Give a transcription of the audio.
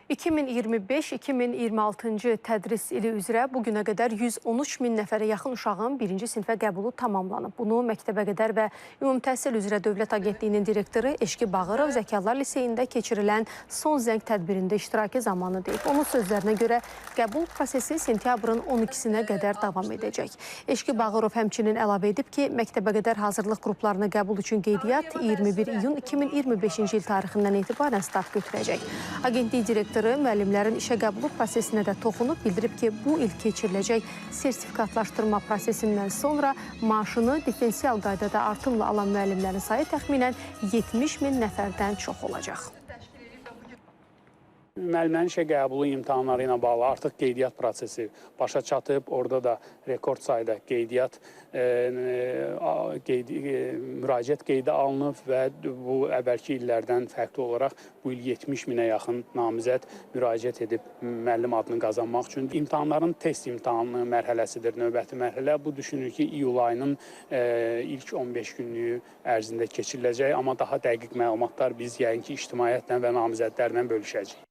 2025-2026-cı tədris ili üzrə bugünə qədər 113 min nəfərə yaxın uşağın birinci sinifə qəbulu tamamlanıb. Bunu Məktəbəqədər və Ümumi Təhsil üzrə Dövlət Agentliyinin direktoru Eşqi Bağırov Zəkalar Liseyində keçirilən son zəng tədbirində iştirakı zamanı deyib. Onun sözlərinə görə qəbul prosesi sentyabrın 12-sinə qədər davam edəcək. Eşqi Bağırov həmçinin əlavə edib ki, Məktəbəqədər hazırlıq qruplarına qəbul üçün qeydiyyat 21 iyun 2025-ci il tarixindən etibarən start götürəcək. Agentlik direktoru müəllimlərin işə qəbulu prosesinə də toxunub, bildirib ki, bu il keçiriləcək sertifikatlaşdırma prosesindən sonra maaşını diferensial qaydada artımla alan müəllimlərin sayı təxminən 70 min nəfərdən çox olacaq. Müəllimlərin işə qəbulu imtahanları ilə bağlı artıq qeydiyyat prosesi başa çatıb. Orada da rekord sayda müraciət qeydə alınıb və bu əvvəlki illərdən fərqli olaraq bu il 70 minə yaxın namizəd müraciət edib müəllim adını qazanmaq üçün. İmtahanların test imtahanı mərhələsidir növbəti mərhələ. Bu düşünür ki, iyul ayının ilk 15 günlüyü ərzində keçiriləcək, amma daha dəqiq məlumatlar biz yəqin ki, ictimaiyyətlə və namizədlərlə bölüşəcəyik.